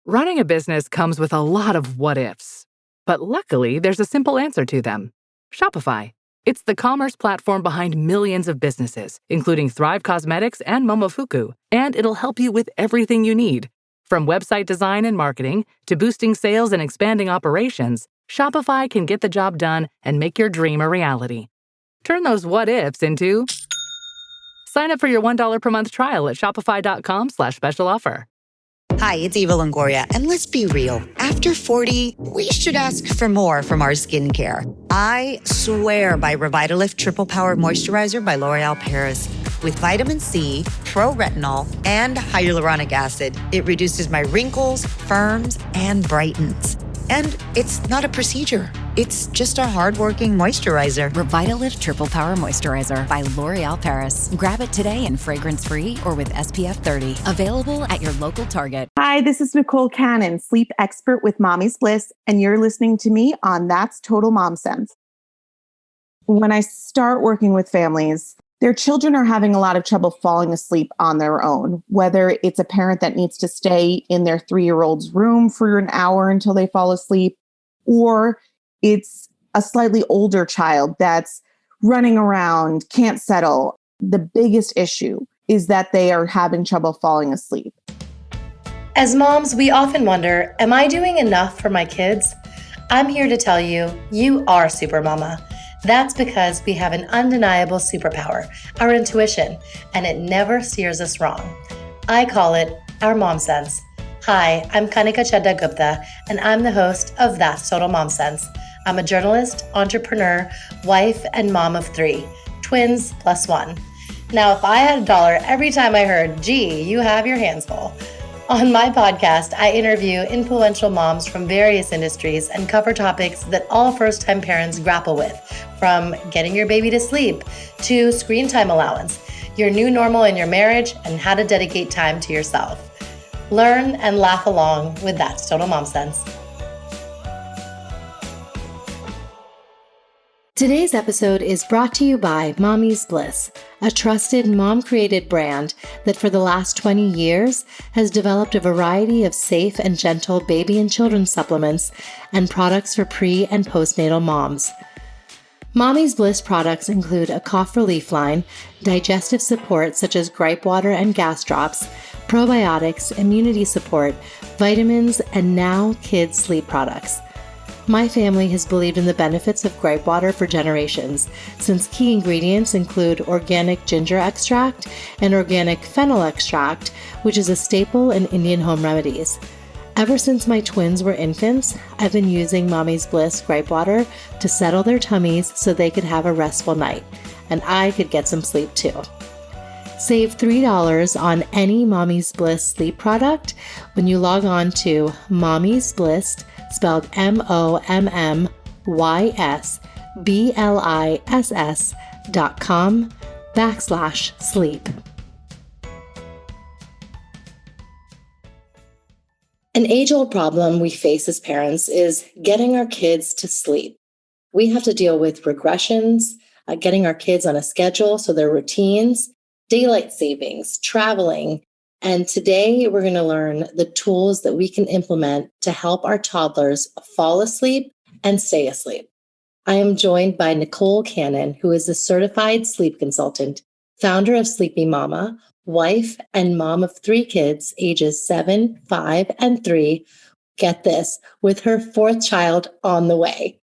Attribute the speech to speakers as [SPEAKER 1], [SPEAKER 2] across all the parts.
[SPEAKER 1] Running a business comes with a lot of what ifs, but luckily there's a simple answer to them. Shopify. It's the commerce platform behind millions of businesses, including Thrive Cosmetics and Momofuku, and it'll help you with everything you need. From website design and marketing to boosting sales and expanding operations, Shopify can get the job done and make your dream a reality. Turn those what ifs into... Sign up for your $1 per month trial at shopify.com/special offer.
[SPEAKER 2] Hi, it's Eva Longoria, and let's be real. After 40, we should ask for more from our skincare. I swear by Revitalift Triple Power Moisturizer by L'Oréal Paris. With vitamin C, pro-retinol, and hyaluronic acid, it reduces my wrinkles, firms, and brightens. And it's not a procedure. It's just a hardworking moisturizer.
[SPEAKER 3] Revitalift Triple Power Moisturizer by L'Oréal Paris. Grab it today in fragrance-free or with SPF 30. Available at your local Target.
[SPEAKER 4] Hi, this is Nicole Cannon, sleep expert with Mommy's Bliss, and you're listening to me on That's Total Mom Sense. When I start working with families, their children are having a lot of trouble falling asleep on their own, whether it's a parent that needs to stay in their 3-year-old's room for an hour until they fall asleep, or it's a slightly older child that's running around, can't settle. The biggest issue is that they are having trouble falling asleep.
[SPEAKER 5] As moms, we often wonder, am I doing enough for my kids? I'm here to tell you, you are super mama. That's because we have an undeniable superpower, our intuition, and it never steers us wrong. I call it our mom sense. Hi, I'm Kanika Chadda Gupta, and I'm the host of That's Total Mom Sense. I'm a journalist, entrepreneur, wife, and mom of 3, twins plus 1. Now, if I had $1 every time I heard, gee, you have your hands full. On my podcast, I interview influential moms from various industries and cover topics that all first-time parents grapple with, from getting your baby to sleep to screen time allowance, your new normal in your marriage, and how to dedicate time to yourself. Learn and laugh along with That's Total Mom Sense.
[SPEAKER 6] Today's episode is brought to you by Mommy's Bliss, a trusted mom-created brand that for the last 20 years has developed a variety of safe and gentle baby and children's supplements and products for pre- and postnatal moms. Mommy's Bliss products include a cough relief line, digestive support such as gripe water and gas drops, probiotics, immunity support, vitamins, and now kids' sleep products. My family has believed in the benefits of gripe water for generations, since key ingredients include organic ginger extract and organic fennel extract, which is a staple in Indian home remedies. Ever since my twins were infants, I've been using Mommy's Bliss gripe water to settle their tummies so they could have a restful night, and I could get some sleep too. Save $3 on any Mommy's Bliss sleep product when you log on to Mommy's Bliss, spelled mommysbliss.com/sleep. An age-old problem we face as parents is getting our kids to sleep. We have to deal with regressions, getting our kids on a schedule so their routines, daylight savings, traveling, and today we're going to learn the tools that we can implement to help our toddlers fall asleep and stay asleep. I am joined by Nicole Cannon, who is a certified sleep consultant, founder of Sleepy Mama, wife and mom of 3 kids, ages 7, 5, and 3. Get this, with her 4th child on the way.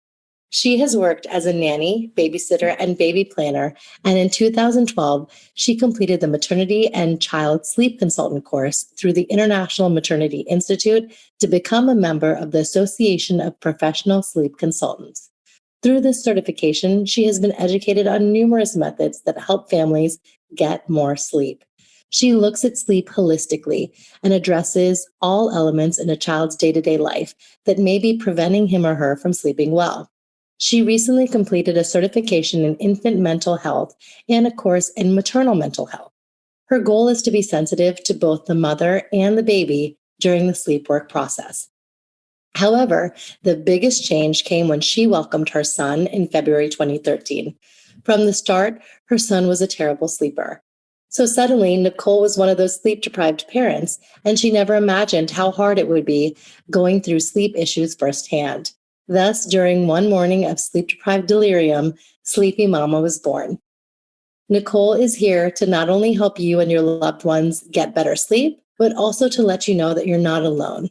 [SPEAKER 6] She has worked as a nanny, babysitter, and baby planner, and in 2012, she completed the Maternity and Child Sleep Consultant course through the International Maternity Institute to become a member of the Association of Professional Sleep Consultants. Through this certification, she has been educated on numerous methods that help families get more sleep. She looks at sleep holistically and addresses all elements in a child's day-to-day life that may be preventing him or her from sleeping well. She recently completed a certification in infant mental health and a course in maternal mental health. Her goal is to be sensitive to both the mother and the baby during the sleep work process. However, the biggest change came when she welcomed her son in February 2013. From the start, her son was a terrible sleeper. So suddenly, Nicole was one of those sleep deprived parents, and she never imagined how hard it would be going through sleep issues firsthand. Thus, during one morning of sleep deprived delirium, Sleepy Mama was born. Nicole is here to not only help you and your loved ones get better sleep, but also to let you know that you're not alone.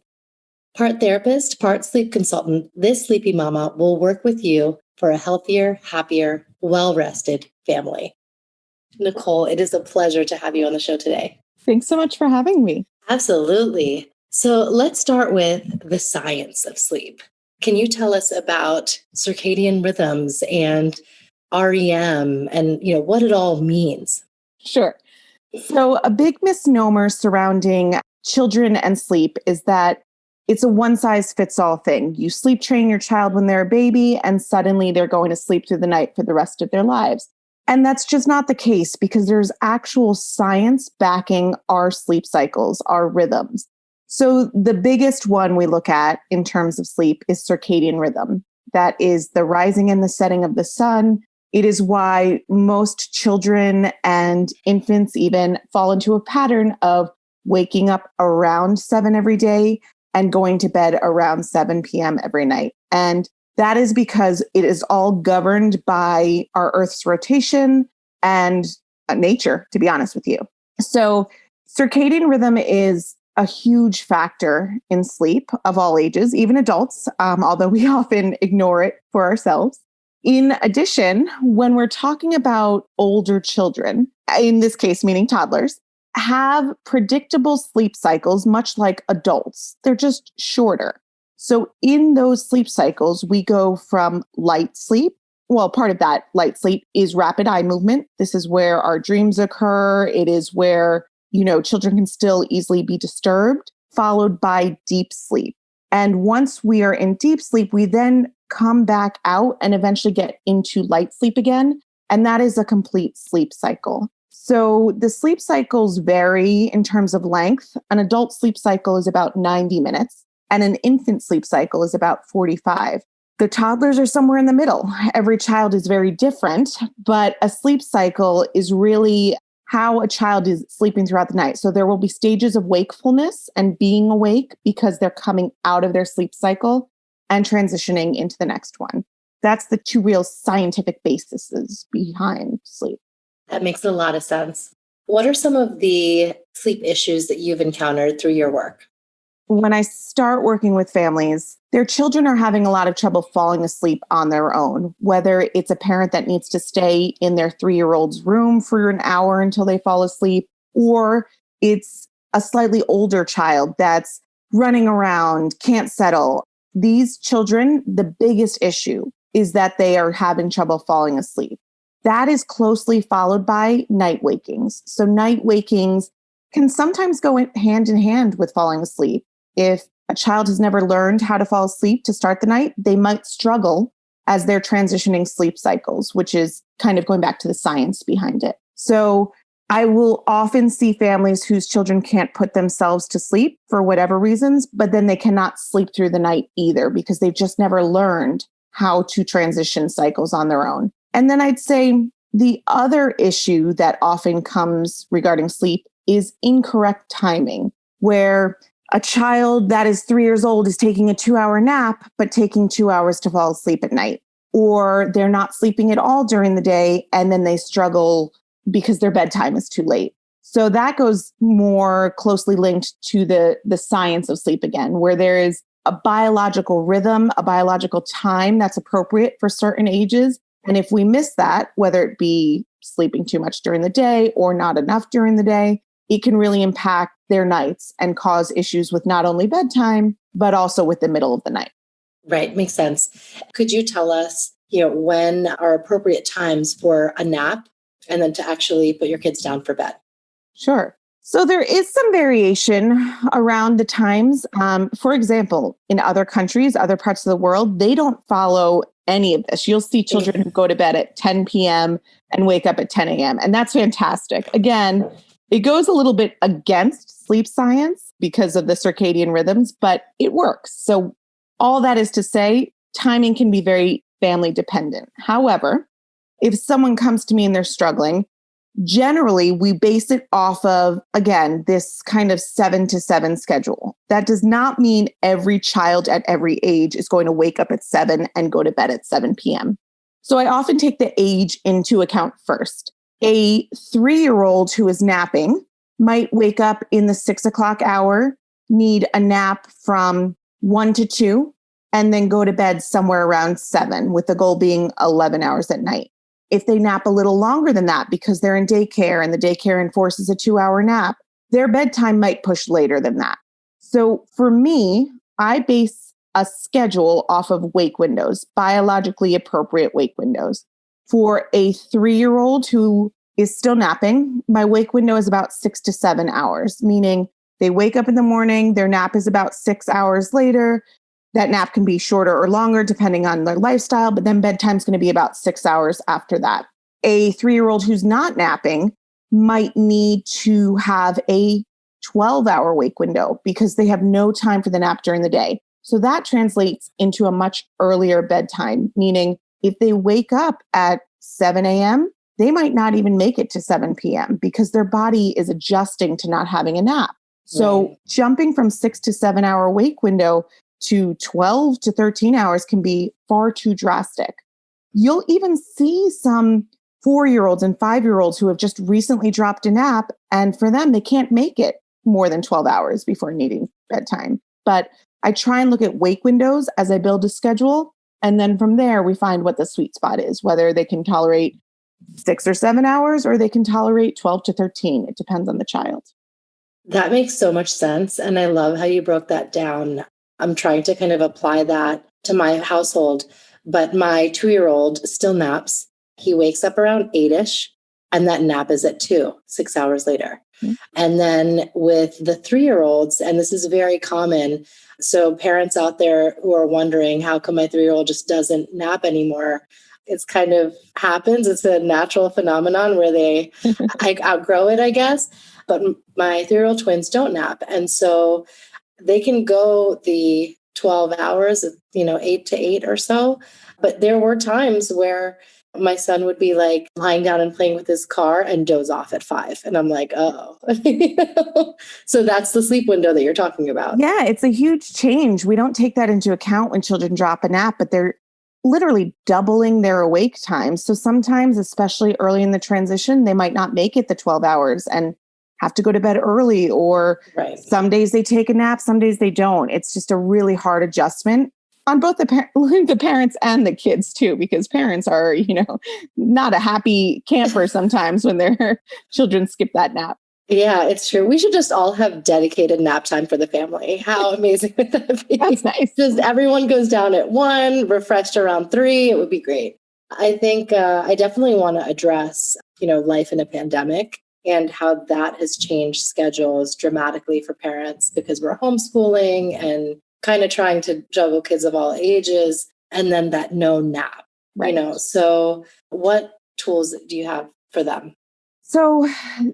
[SPEAKER 6] Part therapist, part sleep consultant, this Sleepy Mama will work with you for a healthier, happier, well-rested family. Nicole, it is a pleasure to have you on the show today.
[SPEAKER 4] Thanks so much for having me.
[SPEAKER 6] Absolutely. So let's start with the science of sleep. Can you tell us about circadian rhythms and REM and what it all means?
[SPEAKER 4] Sure. So a big misnomer surrounding children and sleep is that it's a one size fits all thing. You sleep train your child when they're a baby and suddenly they're going to sleep through the night for the rest of their lives. And that's just not the case because there's actual science backing our sleep cycles, our rhythms. So the biggest one we look at in terms of sleep is circadian rhythm. That is the rising and the setting of the sun. It is why most children and infants even fall into a pattern of waking up around 7 every day and going to bed around 7 p.m. every night. And that is because it is all governed by our Earth's rotation and nature, to be honest with you. So circadian rhythm is a huge factor in sleep of all ages, even adults, although we often ignore it for ourselves. In addition, when we're talking about older children, in this case, meaning toddlers, have predictable sleep cycles, much like adults. They're just shorter. So in those sleep cycles, we go from light sleep. Well, part of that light sleep is rapid eye movement. This is where our dreams occur. It is where, children can still easily be disturbed, followed by deep sleep. And once we are in deep sleep, we then come back out and eventually get into light sleep again. And that is a complete sleep cycle. So the sleep cycles vary in terms of length. An adult sleep cycle is about 90 minutes. And an infant sleep cycle is about 45. The toddlers are somewhere in the middle. Every child is very different, but a sleep cycle is really how a child is sleeping throughout the night. So there will be stages of wakefulness and being awake because they're coming out of their sleep cycle and transitioning into the next one. That's the two real scientific bases behind sleep.
[SPEAKER 6] That makes a lot of sense. What are some of the sleep issues that you've encountered through your work?
[SPEAKER 4] When I start working with families, their children are having a lot of trouble falling asleep on their own, whether it's a parent that needs to stay in their 3-year-old's room for an hour until they fall asleep, or it's a slightly older child that's running around, can't settle. These children, the biggest issue is that they are having trouble falling asleep. That is closely followed by night wakings. So night wakings can sometimes go hand in hand with falling asleep. If a child has never learned how to fall asleep to start the night, they might struggle as they're transitioning sleep cycles, which is kind of going back to the science behind it. So I will often see families whose children can't put themselves to sleep for whatever reasons, but then they cannot sleep through the night either because they've just never learned how to transition cycles on their own. And then I'd say the other issue that often comes regarding sleep is incorrect timing, where a child that is 3 years old is taking a 2-hour nap, but taking 2 hours to fall asleep at night, or they're not sleeping at all during the day, and then they struggle because their bedtime is too late. So that goes more closely linked to the science of sleep again, where there is a biological rhythm, a biological time that's appropriate for certain ages. And if we miss that, whether it be sleeping too much during the day or not enough during the day, it can really impact their nights and cause issues with not only bedtime, but also with the middle of the night.
[SPEAKER 6] Right. Makes sense. Could you tell us, when are appropriate times for a nap and then to actually put your kids down for bed?
[SPEAKER 4] Sure. So there is some variation around the times. For example, in other countries, other parts of the world, they don't follow any of this. You'll see children who go to bed at 10 p.m. and wake up at 10 a.m. And that's fantastic. Again, it goes a little bit against sleep science because of the circadian rhythms, but it works. So all that is to say, timing can be very family dependent. However, if someone comes to me and they're struggling, Generally, we base it off of, again, this kind of 7 to 7 schedule. That does not mean every child at every age is going to wake up at 7 and go to bed at 7 p.m. So I often take the age into account first. A 3-year-old who is napping might wake up in the 6 o'clock hour, need a nap from 1 to 2, and then go to bed somewhere around 7, with the goal being 11 hours at night. If they nap a little longer than that because they're in daycare and the daycare enforces a 2-hour nap, their bedtime might push later than that. So for me, I base a schedule off of wake windows, biologically appropriate wake windows. For a 3-year-old who is still napping, my wake window is about 6 to 7 hours, meaning they wake up in the morning, their nap is about 6 hours later. That nap can be shorter or longer depending on their lifestyle, but then bedtime's going to be about 6 hours after that. A 3-year-old who's not napping might need to have a 12-hour wake window because they have no time for the nap during the day. So that translates into a much earlier bedtime, meaning if they wake up at 7 a.m., they might not even make it to 7 p.m. because their body is adjusting to not having a nap. So jumping from 6 to 7 hour wake window to 12 to 13 hours can be far too drastic. You'll even see some 4-year-olds and 5-year-olds who have just recently dropped a nap, and for them, they can't make it more than 12 hours before needing bedtime. But I try and look at wake windows as I build a schedule, and then from there, we find what the sweet spot is, whether they can tolerate 6 or 7 hours or they can tolerate 12 to 13. It depends on the child.
[SPEAKER 6] That makes so much sense. And I love how you broke that down. I'm trying to kind of apply that to my household, but my 2-year-old still naps. He wakes up around 8-ish, and that nap is at 2, 6 hours later. Mm-hmm. And then with the 3-year-olds, and this is very common. So parents out there who are wondering, how come my 3-year-old just doesn't nap anymore? It's kind of happens. It's a natural phenomenon where I outgrow it, I guess. But my 3-year-old twins don't nap. And so they can go the 12 hours, 8 to 8 or so. But there were times where my son would be like lying down and playing with his car and doze off at 5. And I'm like, oh. So that's the sleep window that you're talking about.
[SPEAKER 4] Yeah, it's a huge change. We don't take that into account when children drop a nap, but they're literally doubling their awake time. So sometimes, especially early in the transition, they might not make it the 12 hours and have to go to bed early, or some days they take a nap, some days they don't. It's just a really hard adjustment on both the parents and the kids too, because parents are, not a happy camper sometimes when their children skip that nap.
[SPEAKER 6] Yeah, it's true. We should just all have dedicated nap time for the family. How amazing would that be?
[SPEAKER 4] That's nice.
[SPEAKER 6] Just everyone goes down at 1, refreshed around 3. It would be great. I think I definitely want to address, life in a pandemic and how that has changed schedules dramatically for parents, because we're homeschooling and kind of trying to juggle kids of all ages, and then that no nap, So what tools do you have for them?
[SPEAKER 4] So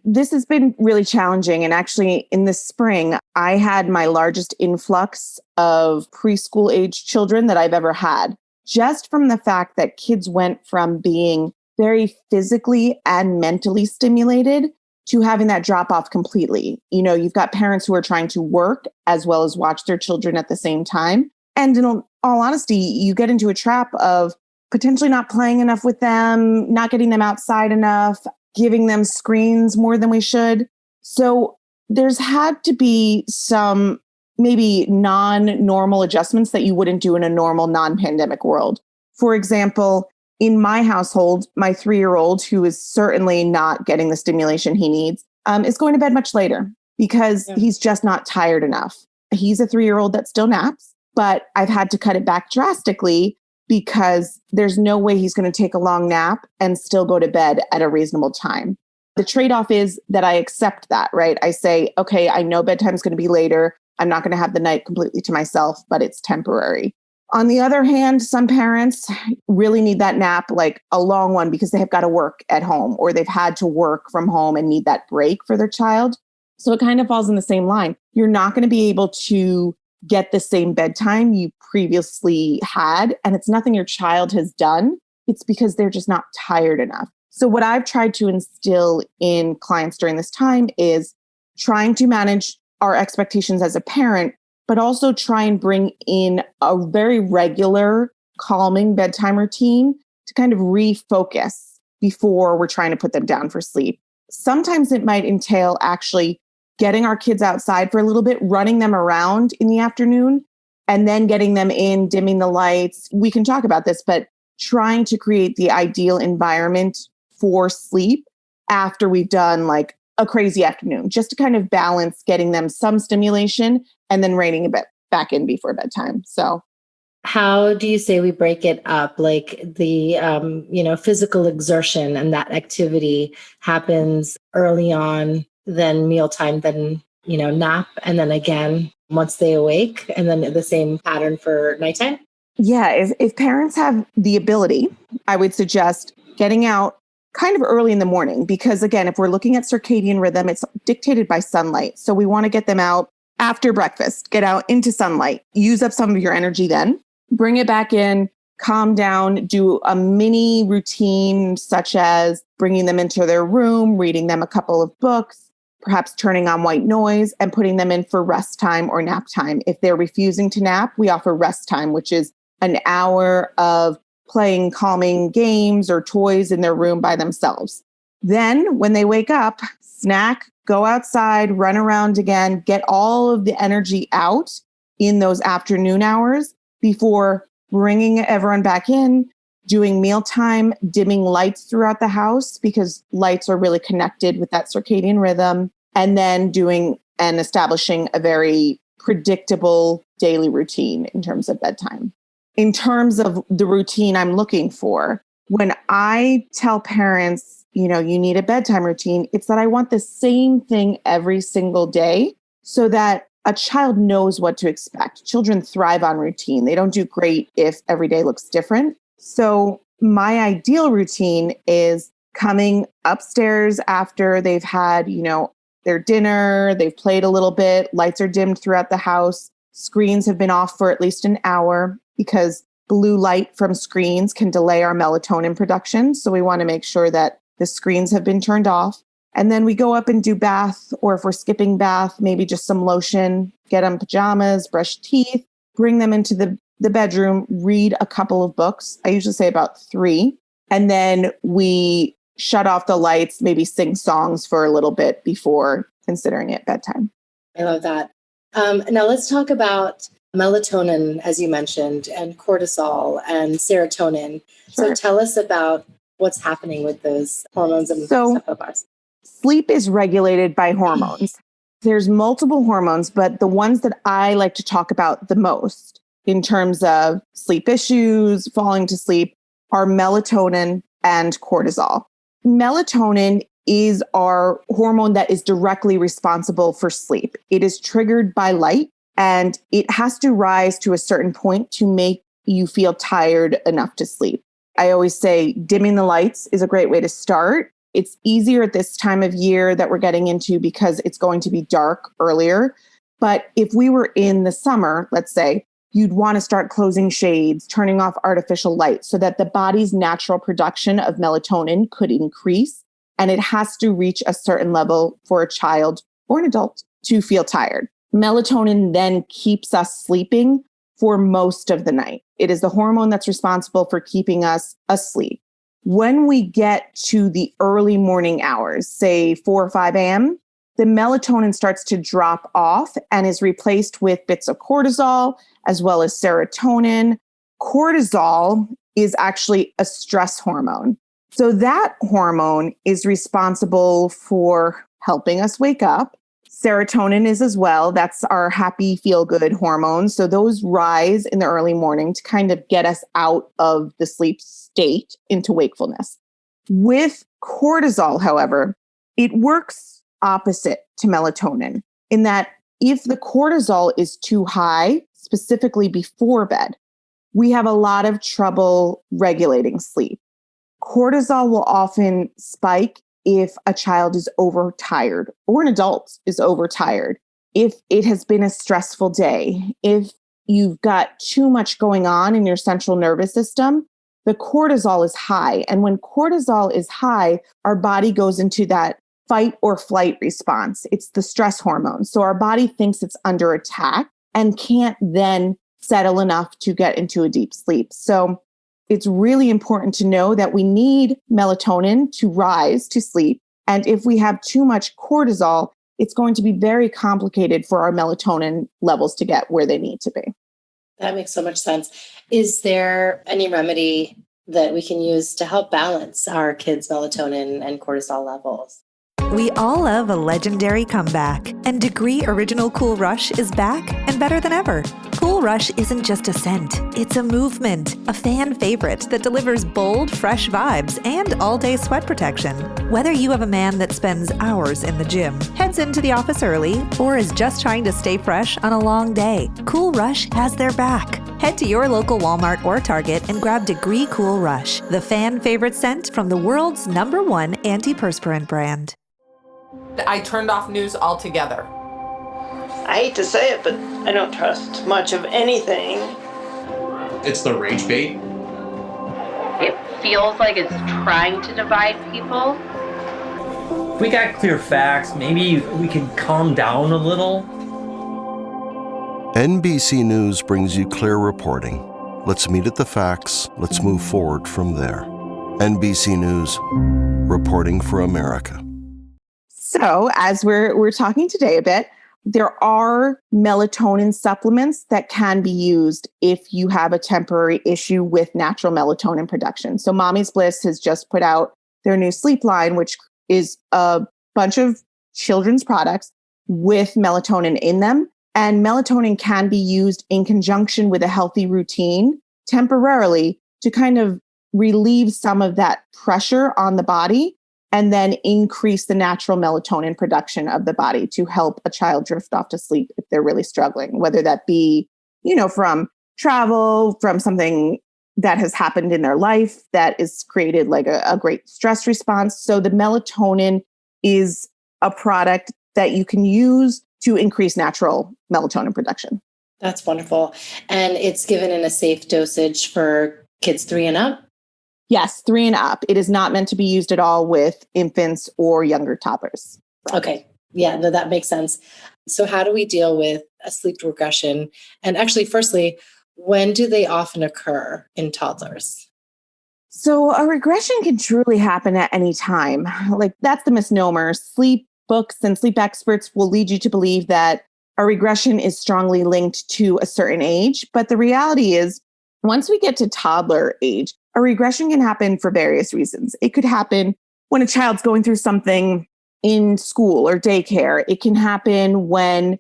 [SPEAKER 4] this has been really challenging. And actually in the spring, I had my largest influx of preschool age children that I've ever had, just from the fact that kids went from being very physically and mentally stimulated to having that drop off completely. You've got parents who are trying to work as well as watch their children at the same time. And in all honesty, you get into a trap of potentially not playing enough with them, not getting them outside enough, giving them screens more than we should. So there's had to be some maybe non-normal adjustments that you wouldn't do in a normal non-pandemic world. For example, in my household, my 3-year-old, who is certainly not getting the stimulation he needs, is going to bed much later because he's just not tired enough. He's a 3-year-old that still naps, but I've had to cut it back drastically because there's no way he's going to take a long nap and still go to bed at a reasonable time. The trade-off is that I accept that, right? I say, okay, I know bedtime's going to be later. I'm not going to have the night completely to myself, but it's temporary. On the other hand, some parents really need that nap, like a long one, because they have got to work at home or they've had to work from home and need that break for their child. So it kind of falls in the same line. You're not going to be able to get the same bedtime you previously had. And it's nothing your child has done. It's because they're just not tired enough. So what I've tried to instill in clients during this time is trying to manage our expectations as a parent, but also try and bring in a very regular, calming bedtime routine to kind of refocus before we're trying to put them down for sleep. Sometimes it might entail actually getting our kids outside for a little bit, running them around in the afternoon, and then getting them in, dimming the lights. We can talk about this, but trying to create the ideal environment for sleep after we've done like a crazy afternoon, just to kind of balance getting them some stimulation and then reining it back in before bedtime. So
[SPEAKER 6] how do you say we break it up? Like the, physical exertion and that activity happens early on, then mealtime, then, nap, and then again, once they awake, and then the same pattern for nighttime?
[SPEAKER 4] yeah, if parents have the ability, I would suggest getting out kind of early in the morning, because again, if we're looking at circadian rhythm, it's dictated by sunlight. So we want to get them out after breakfast, get out into sunlight, use up some of your energy then, bring it back in, calm down, do a mini routine, such as bringing them into their room, reading them a couple of books, perhaps turning on white noise and putting them in for rest time or nap time. If they're refusing to nap, we offer rest time, which is an hour of playing calming games or toys in their room by themselves. Then when they wake up, snack, go outside, run around again, get all of the energy out in those afternoon hours before bringing everyone back in, doing mealtime, dimming lights throughout the house because lights are really connected with that circadian rhythm, and then doing and establishing a very predictable daily routine in terms of bedtime. In terms of the routine I'm looking for, when I tell parents, you need a bedtime routine, it's that I want the same thing every single day so that a child knows what to expect. Children thrive on routine. They don't do great if every day looks different. So my ideal routine is coming upstairs after they've had, their dinner, they've played a little bit, lights are dimmed throughout the house, screens have been off for at least an hour because blue light from screens can delay our melatonin production. So we want to make sure that the screens have been turned off. And then we go up and do bath, or if we're skipping bath, maybe just some lotion, get them pajamas, brush teeth, bring them into the bedroom, read a couple of books. I usually say about 3. And then we shut off the lights, maybe sing songs for a little bit before considering it bedtime.
[SPEAKER 6] I love that. Now let's talk about melatonin, as you mentioned, and cortisol and serotonin.
[SPEAKER 4] Sure.
[SPEAKER 6] So tell us about what's happening with those hormones and stuff of ours.
[SPEAKER 4] Sleep is regulated by hormones. There's multiple hormones, but the ones that I like to talk about the most in terms of sleep issues, falling to sleep, are melatonin and cortisol. Melatonin is our hormone that is directly responsible for sleep. It is triggered by light, and it has to rise to a certain point to make you feel tired enough to sleep. I always say dimming the lights is a great way to start. It's easier at this time of year that we're getting into because it's going to be dark earlier. But if we were in the summer, let's say, you'd want to start closing shades, turning off artificial light so that the body's natural production of melatonin could increase. And it has to reach a certain level for a child or an adult to feel tired. Melatonin then keeps us sleeping for most of the night. It is the hormone that's responsible for keeping us asleep. When we get to the early morning hours, say 4 or 5 a.m., the melatonin starts to drop off and is replaced with bits of cortisol as well as serotonin. Cortisol is actually a stress hormone. So that hormone is responsible for helping us wake up. Serotonin is as well. That's our happy, feel-good hormone. So those rise in the early morning to kind of get us out of the sleep state into wakefulness. With cortisol, however, it works opposite to melatonin in that if the cortisol is too high, specifically before bed, we have a lot of trouble regulating sleep. Cortisol will often spike if a child is overtired or an adult is overtired, if it has been a stressful day, if you've got too much going on in your central nervous system, the cortisol is high. And when cortisol is high, our body goes into that fight or flight response. It's the stress hormone. So our body thinks it's under attack and can't then settle enough to get into a deep sleep. So it's really important to know that we need melatonin to rise to sleep. And if we have too much cortisol, it's going to be very complicated for our melatonin levels to get where they need to be.
[SPEAKER 6] That makes so much sense. Is there any remedy that we can use to help balance our kids' melatonin and cortisol levels?
[SPEAKER 7] We all love a legendary comeback, and Degree Original Cool Rush is back and better than ever. Cool Rush isn't just a scent, it's a movement, a fan favorite that delivers bold, fresh vibes and all-day sweat protection. Whether you have a man that spends hours in the gym, heads into the office early, or is just trying to stay fresh on a long day, Cool Rush has their back. Head to your local Walmart or Target and grab Degree Cool Rush, the fan favorite scent from the world's #1 antiperspirant brand.
[SPEAKER 1] I turned off news altogether.
[SPEAKER 8] I hate to say it, but I don't trust much of anything.
[SPEAKER 9] It's the rage bait.
[SPEAKER 10] It feels like it's trying to divide people.
[SPEAKER 11] If we got clear facts, maybe we could calm down a little.
[SPEAKER 12] NBC News brings you clear reporting. Let's meet at the facts. Let's move forward from there. NBC News, reporting for America.
[SPEAKER 4] So as we're talking today a bit, there are melatonin supplements that can be used if you have a temporary issue with natural melatonin production. So Mommy's Bliss has just put out their new sleep line, which is a bunch of children's products with melatonin in them. And melatonin can be used in conjunction with a healthy routine temporarily to kind of relieve some of that pressure on the body and then increase the natural melatonin production of the body to help a child drift off to sleep if they're really struggling, whether that be, from travel, from something that has happened in their life that is created like a great stress response. So the melatonin is a product that you can use to increase natural melatonin production.
[SPEAKER 6] That's wonderful. And it's given in a safe dosage for kids 3 and up?
[SPEAKER 4] Yes, 3 and up. It is not meant to be used at all with infants or younger toddlers.
[SPEAKER 6] Okay. Yeah, no, that makes sense. So how do we deal with a sleep regression? And actually, firstly, when do they often occur in toddlers?
[SPEAKER 4] So a regression can truly happen at any time. Like, that's the misnomer. Sleep books and sleep experts will lead you to believe that a regression is strongly linked to a certain age. But the reality is, once we get to toddler age, a regression can happen for various reasons. It could happen when a child's going through something in school or daycare. It can happen when,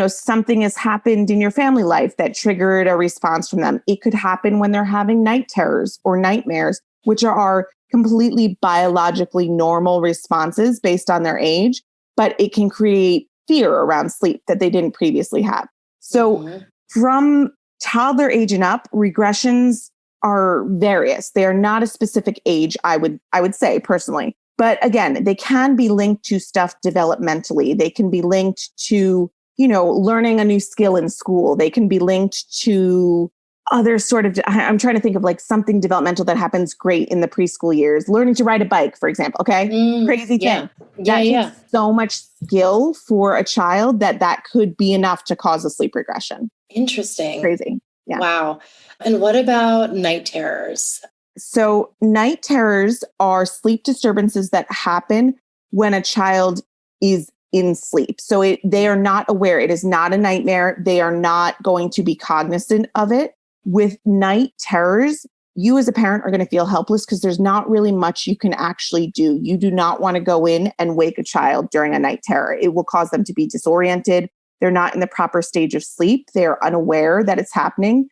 [SPEAKER 4] something has happened in your family life that triggered a response from them. It could happen when they're having night terrors or nightmares, which are completely biologically normal responses based on their age, but it can create fear around sleep that they didn't previously have. So from toddler age and up, regressions are various. They are not a specific age, I would say personally. But again, they can be linked to stuff developmentally. They can be linked to, learning a new skill in school. They can be linked to other sort of, I'm trying to think of like something developmental that happens great in the preschool years. Learning to ride a bike, for example. Okay. Crazy thing. That takes so much skill for a child that could be enough to cause a sleep regression.
[SPEAKER 6] Interesting.
[SPEAKER 4] Crazy. Yeah.
[SPEAKER 6] Wow. And what about night terrors?
[SPEAKER 4] So night terrors are sleep disturbances that happen when a child is in sleep. So they are not aware. It is not a nightmare. They are not going to be cognizant of it. With night terrors, you as a parent are going to feel helpless because there's not really much you can actually do. You do not want to go in and wake a child during a night terror. It will cause them to be disoriented. They're not in the proper stage of sleep. They're unaware that it's happening.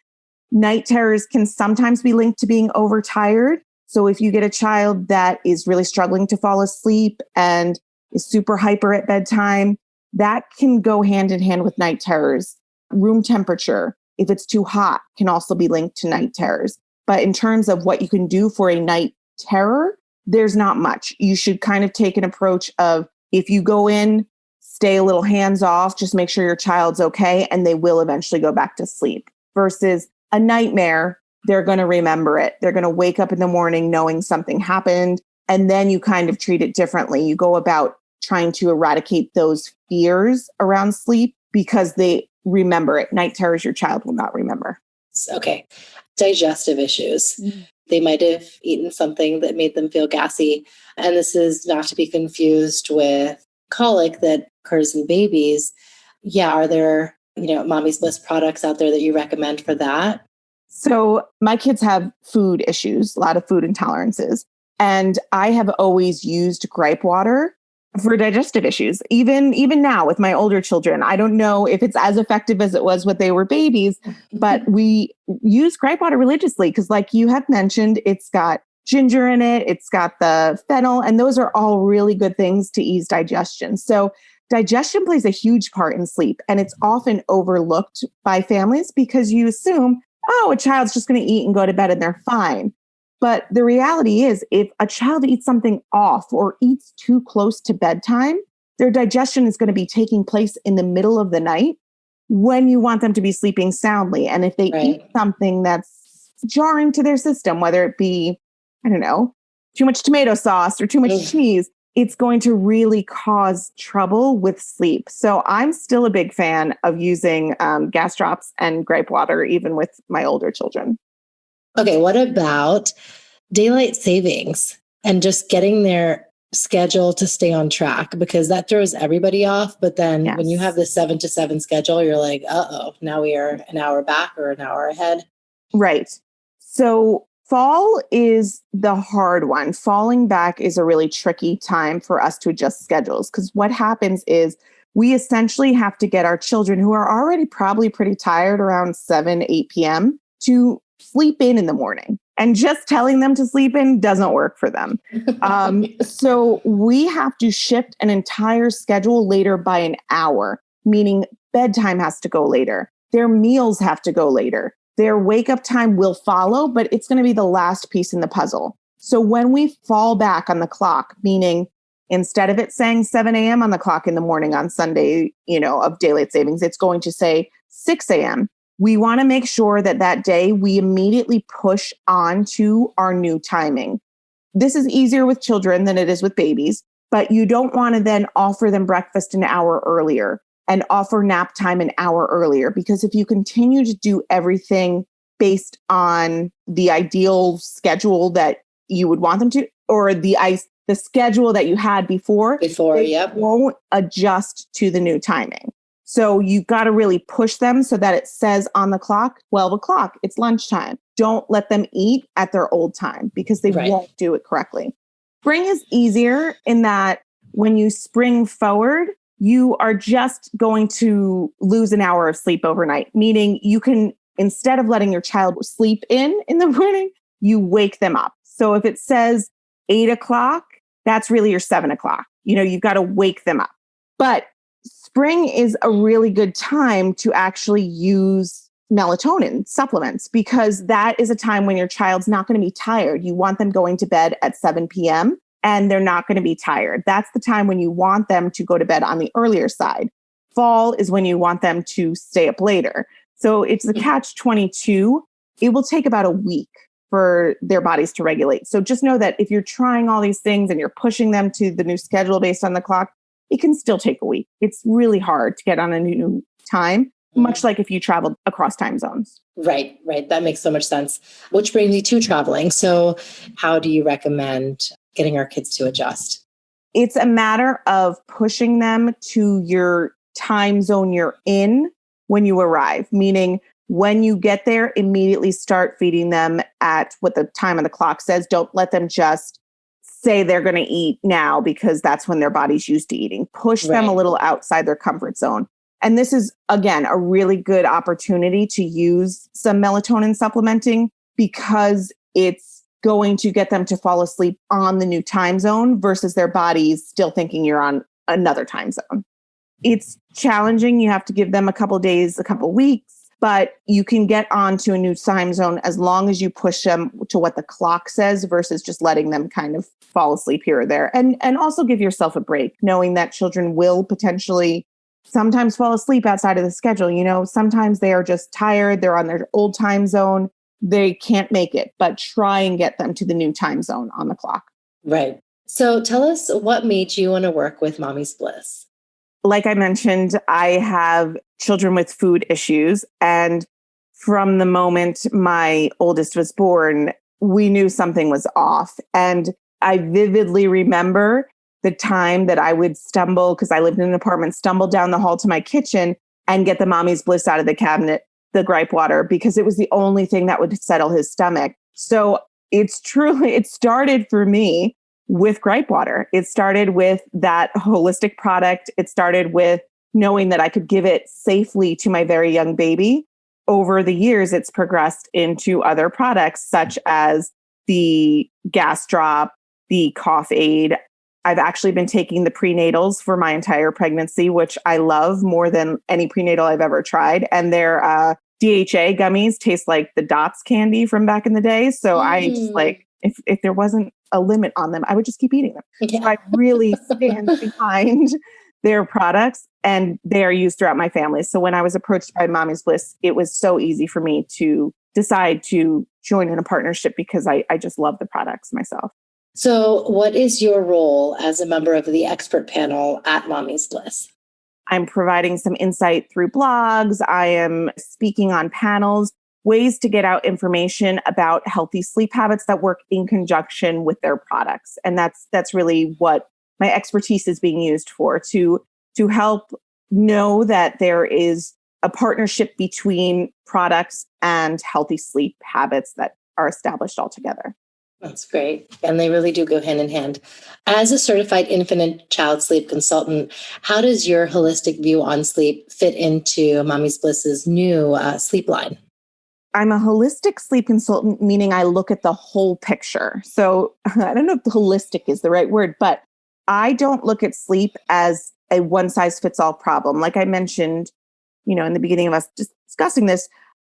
[SPEAKER 4] Night terrors can sometimes be linked to being overtired. So if you get a child that is really struggling to fall asleep and is super hyper at bedtime, that can go hand in hand with night terrors. Room temperature, if it's too hot, can also be linked to night terrors. But in terms of what you can do for a night terror, there's not much. You should kind of take an approach of, if you go in, stay a little hands off, just make sure your child's okay, and they will eventually go back to sleep. Versus a nightmare, they're going to remember it. They're going to wake up in the morning knowing something happened. And then you kind of treat it differently. You go about trying to eradicate those fears around sleep because they remember it. Night terrors your child will not remember.
[SPEAKER 6] Okay. Digestive issues. They might have eaten something that made them feel gassy. And this is not to be confused with colic that occurs in babies. Yeah. Are there, Mommy's Bliss products out there that you recommend for that?
[SPEAKER 4] So my kids have food issues, a lot of food intolerances. And I have always used gripe water for digestive issues. Even now with my older children, I don't know if it's as effective as it was when they were babies, but we use gripe water religiously because like you have mentioned, it's got ginger in it, it's got the fennel, and those are all really good things to ease digestion. So digestion plays a huge part in sleep, and it's often overlooked by families because you assume, oh, a child's just going to eat and go to bed and they're fine. But the reality is, if a child eats something off or eats too close to bedtime, their digestion is going to be taking place in the middle of the night when you want them to be sleeping soundly. And if they eat something that's jarring to their system, whether it be, I don't know, too much tomato sauce or too much cheese, it's going to really cause trouble with sleep. So I'm still a big fan of using gas drops and gripe water, even with my older children.
[SPEAKER 6] Okay, what about daylight savings and just getting their schedule to stay on track? Because that throws everybody off. But then when you have the 7 to 7 schedule, you're like, now we are an hour back or an hour ahead.
[SPEAKER 4] Right. So fall is the hard one. Falling back is a really tricky time for us to adjust schedules because what happens is we essentially have to get our children who are already probably pretty tired around 7, 8 p.m. to sleep in the morning. And just telling them to sleep in doesn't work for them. So we have to shift an entire schedule later by an hour, meaning bedtime has to go later. Their meals have to go later. Their wake up time will follow, but it's going to be the last piece in the puzzle. So when we fall back on the clock, meaning instead of it saying 7 a.m. on the clock in the morning on Sunday, of daylight savings, it's going to say 6 a.m. We want to make sure that that day we immediately push on to our new timing. This is easier with children than it is with babies, but you don't want to then offer them breakfast an hour earlier and offer nap time an hour earlier, because if you continue to do everything based on the ideal schedule that you would want them to, or the schedule that you had before, won't adjust to the new timing. So you got to really push them so that it says on the clock, 12 o'clock, it's lunchtime. Don't let them eat at their old time because they won't do it correctly. Spring is easier in that when you spring forward, you are just going to lose an hour of sleep overnight, meaning you can, instead of letting your child sleep in the morning, you wake them up. So if it says 8 o'clock, that's really your 7 o'clock. You've got to wake them up. But spring is a really good time to actually use melatonin supplements because that is a time when your child's not going to be tired. You want them going to bed at 7 p.m. and they're not going to be tired. That's the time when you want them to go to bed on the earlier side. Fall is when you want them to stay up later. So it's the catch-22. It will take about a week for their bodies to regulate. So just know that if you're trying all these things and you're pushing them to the new schedule based on the clock, it can still take a week. It's really hard to get on a new time, much like if you traveled across time zones.
[SPEAKER 6] Right. That makes so much sense. Which brings me to traveling. So how do you recommend getting our kids to adjust?
[SPEAKER 4] It's a matter of pushing them to your time zone you're in when you arrive, meaning when you get there, immediately start feeding them at what the time on the clock says. Don't let them just say they're going to eat now because that's when their body's used to eating. Push them a little outside their comfort zone. And this is, again, a really good opportunity to use some melatonin supplementing because it's going to get them to fall asleep on the new time zone versus their bodies still thinking you're on another time zone. It's challenging. You have to give them a couple days, a couple weeks, but you can get onto a new time zone as long as you push them to what the clock says versus just letting them kind of fall asleep here or there. And also give yourself a break, knowing that children will potentially sometimes fall asleep outside of the schedule. Sometimes they are just tired. They're on their old time zone. they can't make it, but try and get them to the new time zone on the clock.
[SPEAKER 6] Right. So tell us what made you want to work with Mommy's Bliss?
[SPEAKER 4] Like I mentioned, I have children with food issues. And from the moment my oldest was born, we knew something was off. And I vividly remember the time that I would stumble, because I lived in an apartment, stumble down the hall to my kitchen and get the Mommy's Bliss out of the cabinet, the gripe water, because it was the only thing that would settle his stomach. So it started for me with gripe water. It started with that holistic product. It started with knowing that I could give it safely to my very young baby. Over the years, it's progressed into other products such as the gas drop, the cough aid. I've actually been taking the prenatals for my entire pregnancy, which I love more than any prenatal I've ever tried. And their DHA gummies taste like the Dots candy from back in the day. So I just if there wasn't a limit on them, I would just keep eating them.
[SPEAKER 6] Yeah.
[SPEAKER 4] So I really stand behind their products, and they are used throughout my family. So when I was approached by Mommy's Bliss, it was so easy for me to decide to join in a partnership because I just love the products myself.
[SPEAKER 6] So what is your role as a member of the expert panel at Mommy's Bliss?
[SPEAKER 4] I'm providing some insight through blogs. I am speaking on panels, ways to get out information about healthy sleep habits that work in conjunction with their products. And that's really what my expertise is being used for, to help know that there is a partnership between products and healthy sleep habits that are established altogether.
[SPEAKER 6] That's great. And they really do go hand in hand. As a certified infant and child sleep consultant, how does your holistic view on sleep fit into Mommy's Bliss's new sleep line?
[SPEAKER 4] I'm a holistic sleep consultant, meaning I look at the whole picture. So I don't know if holistic is the right word, but I don't look at sleep as a one size fits all problem. Like I mentioned, in the beginning of us discussing this,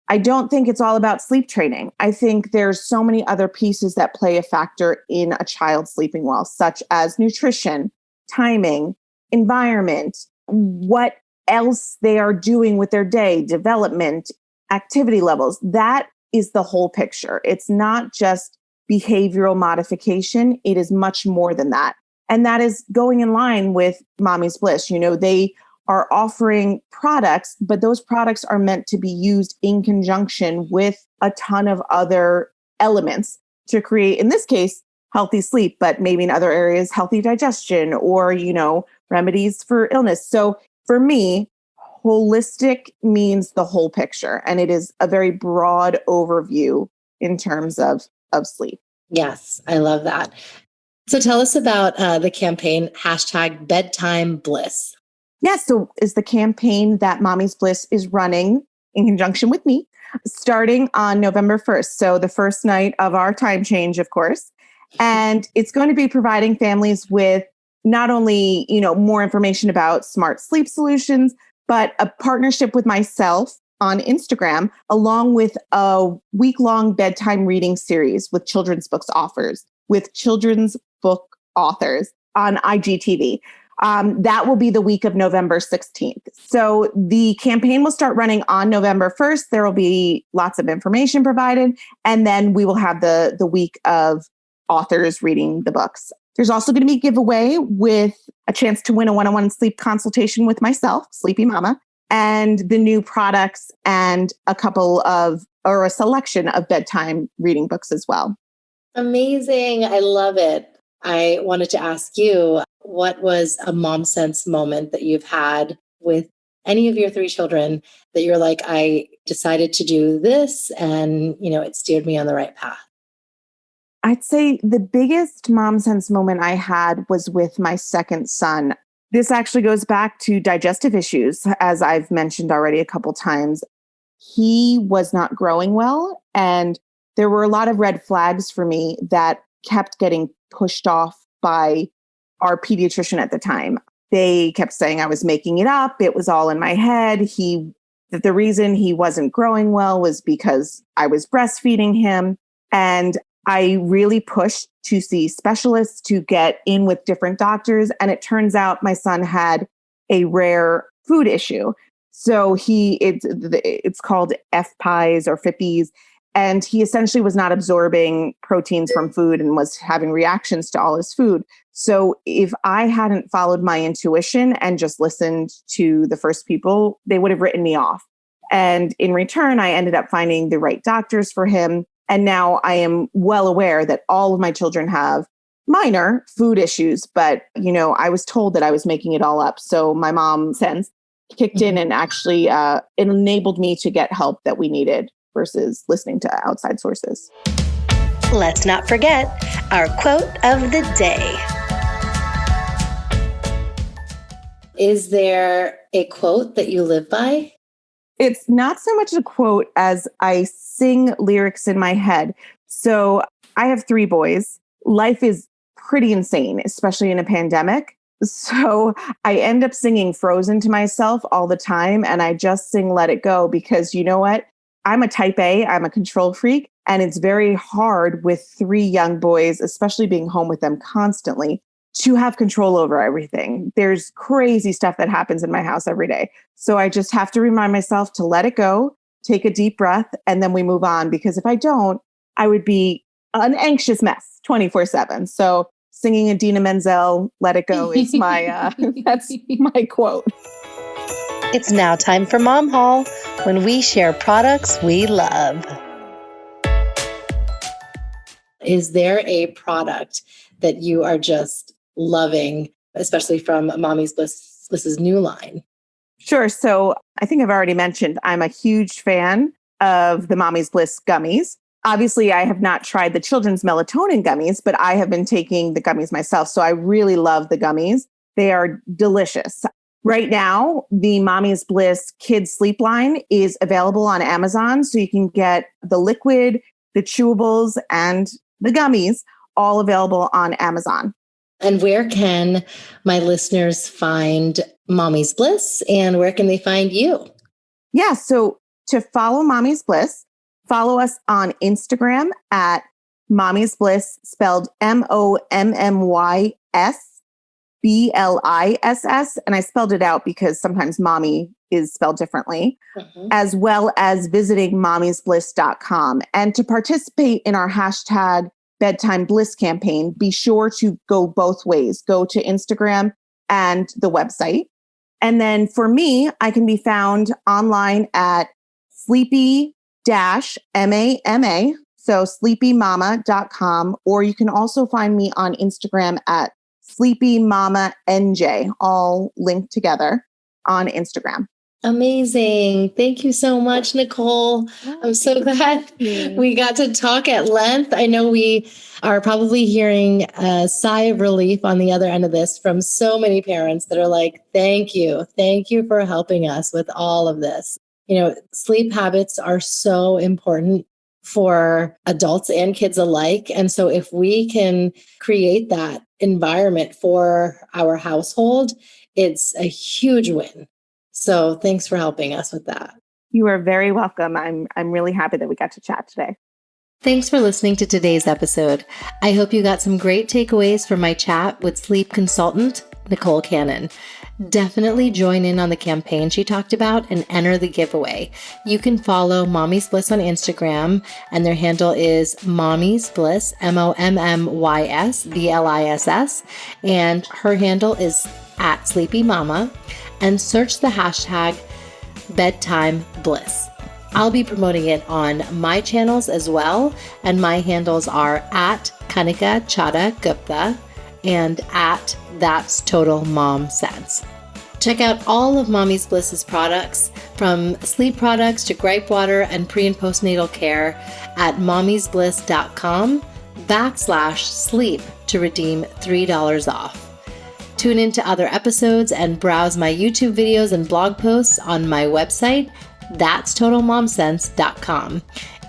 [SPEAKER 4] I don't think it's all about sleep training. I think there's so many other pieces that play a factor in a child sleeping well, such as nutrition, timing, environment, what else they are doing with their day, development, activity levels. That is the whole picture. It's not just behavioral modification. It is much more than that. And that is going in line with Mommy's Bliss. They are offering products, but those products are meant to be used in conjunction with a ton of other elements to create, in this case, healthy sleep, but maybe in other areas, healthy digestion or, remedies for illness. So for me, holistic means the whole picture, and it is a very broad overview in terms of sleep.
[SPEAKER 6] Yes, I love that. So tell us about the campaign #BedtimeBliss.
[SPEAKER 4] Yes, so is the campaign that Mommy's Bliss is running in conjunction with me, starting on November 1st. So the first night of our time change, of course. And it's going to be providing families with not only, more information about smart sleep solutions, but a partnership with myself on Instagram, along with a week-long bedtime reading series with children's book authors on IGTV. That will be the week of November 16th. So the campaign will start running on November 1st. There will be lots of information provided. And then we will have the week of authors reading the books. There's also going to be a giveaway with a chance to win a one-on-one sleep consultation with myself, Sleepy Mama, and the new products and a selection of bedtime reading books as well.
[SPEAKER 6] Amazing. I love it. I wanted to ask you, what was a mom sense moment that you've had with any of your 3 children that you're like, I decided to do this and, it steered me on the right path?
[SPEAKER 4] I'd say the biggest mom sense moment I had was with my second son. This actually goes back to digestive issues, as I've mentioned already a couple times. He was not growing well, and there were a lot of red flags for me that kept getting pushed off by our pediatrician at the time. They kept saying I was making it up. It was all in my head. That the reason he wasn't growing well was because I was breastfeeding him. And I really pushed to see specialists, to get in with different doctors. And it turns out my son had a rare food issue. So it's called FPIES or FIPPIES. And he essentially was not absorbing proteins from food and was having reactions to all his food. So if I hadn't followed my intuition and just listened to the first people, they would have written me off. And in return, I ended up finding the right doctors for him. And now I am well aware that all of my children have minor food issues, but, I was told that I was making it all up. So my mom sense kicked in and actually it enabled me to get help that we needed versus listening to outside sources.
[SPEAKER 5] Let's not forget our quote of the day.
[SPEAKER 6] Is there a quote that you live by?
[SPEAKER 4] It's not so much a quote as I sing lyrics in my head. So I have 3 boys. Life is pretty insane, especially in a pandemic. So I end up singing Frozen to myself all the time. And I just sing Let It Go because you know what? I'm a type A, I'm a control freak. And it's very hard with 3 young boys, especially being home with them constantly, to have control over everything. There's crazy stuff that happens in my house every day. So I just have to remind myself to let it go, take a deep breath, and then we move on. Because if I don't, I would be an anxious mess 24/7. So singing Idina Menzel, Let It Go is my, that's my quote.
[SPEAKER 5] It's now time for Mom Haul, when we share products we love.
[SPEAKER 6] Is there a product that you are just loving, especially from Mommy's Bliss's new line?
[SPEAKER 4] Sure. So I think I've already mentioned I'm a huge fan of the Mommy's Bliss gummies. Obviously, I have not tried the children's melatonin gummies, but I have been taking the gummies myself. So I really love the gummies. They are delicious. Right now, the Mommy's Bliss Kids Sleep line is available on Amazon. So you can get the liquid, the chewables, and the gummies all available on Amazon.
[SPEAKER 6] And where can my listeners find Mommy's Bliss, and where can they find you?
[SPEAKER 4] Yeah, so to follow Mommy's Bliss, follow us on Instagram at Mommy's Bliss, spelled MOMMYSBLISS. And I spelled it out because sometimes mommy is spelled differently, as well as visiting mommysbliss.com. And to participate in our hashtag Bedtime Bliss campaign, be sure to go both ways. Go to Instagram and the website. And then for me, I can be found online at sleepy-mama, so sleepymama.com, or you can also find me on Instagram at sleepymama.nj, all linked together on Instagram.
[SPEAKER 6] Amazing. Thank you so much, Nicole. I'm so glad we got to talk at length. I know we are probably hearing a sigh of relief on the other end of this from so many parents that are like, thank you. Thank you for helping us with all of this. Sleep habits are so important for adults and kids alike. And so if we can create that environment for our household, it's a huge win. So thanks for helping us with that.
[SPEAKER 4] You are very welcome. I'm really happy that we got to chat today.
[SPEAKER 5] Thanks for listening to today's episode. I hope you got some great takeaways from my chat with sleep consultant Nicole Cannon. Definitely join in on the campaign she talked about and enter the giveaway. You can follow Mommy's Bliss on Instagram, and their handle is Mommy's Bliss, MOMMYSBLISS, and her handle is at Sleepy Mama, and search the hashtag Bedtime Bliss. I'll be promoting it on my channels as well, and my handles are at Kanika Chada Gupta and at That's Total Mom Sense. Check out all of Mommy's Bliss's products, from sleep products to gripe water and pre- and postnatal care, at mommysbliss.com/sleep to redeem $3 off. Tune in to other episodes and browse my YouTube videos and blog posts on my website, that'stotalmomsense.com.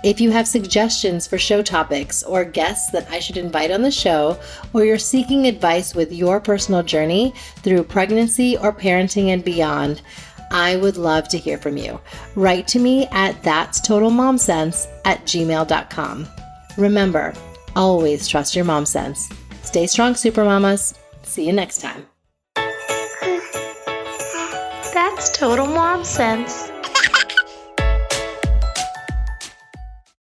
[SPEAKER 5] If you have suggestions for show topics or guests that I should invite on the show, or you're seeking advice with your personal journey through pregnancy or parenting and beyond, I would love to hear from you. Write to me at that'stotalmomsense@gmail.com. Remember, always trust your mom sense. Stay strong, super mamas. See you next time.
[SPEAKER 10] That's Total Mom Sense.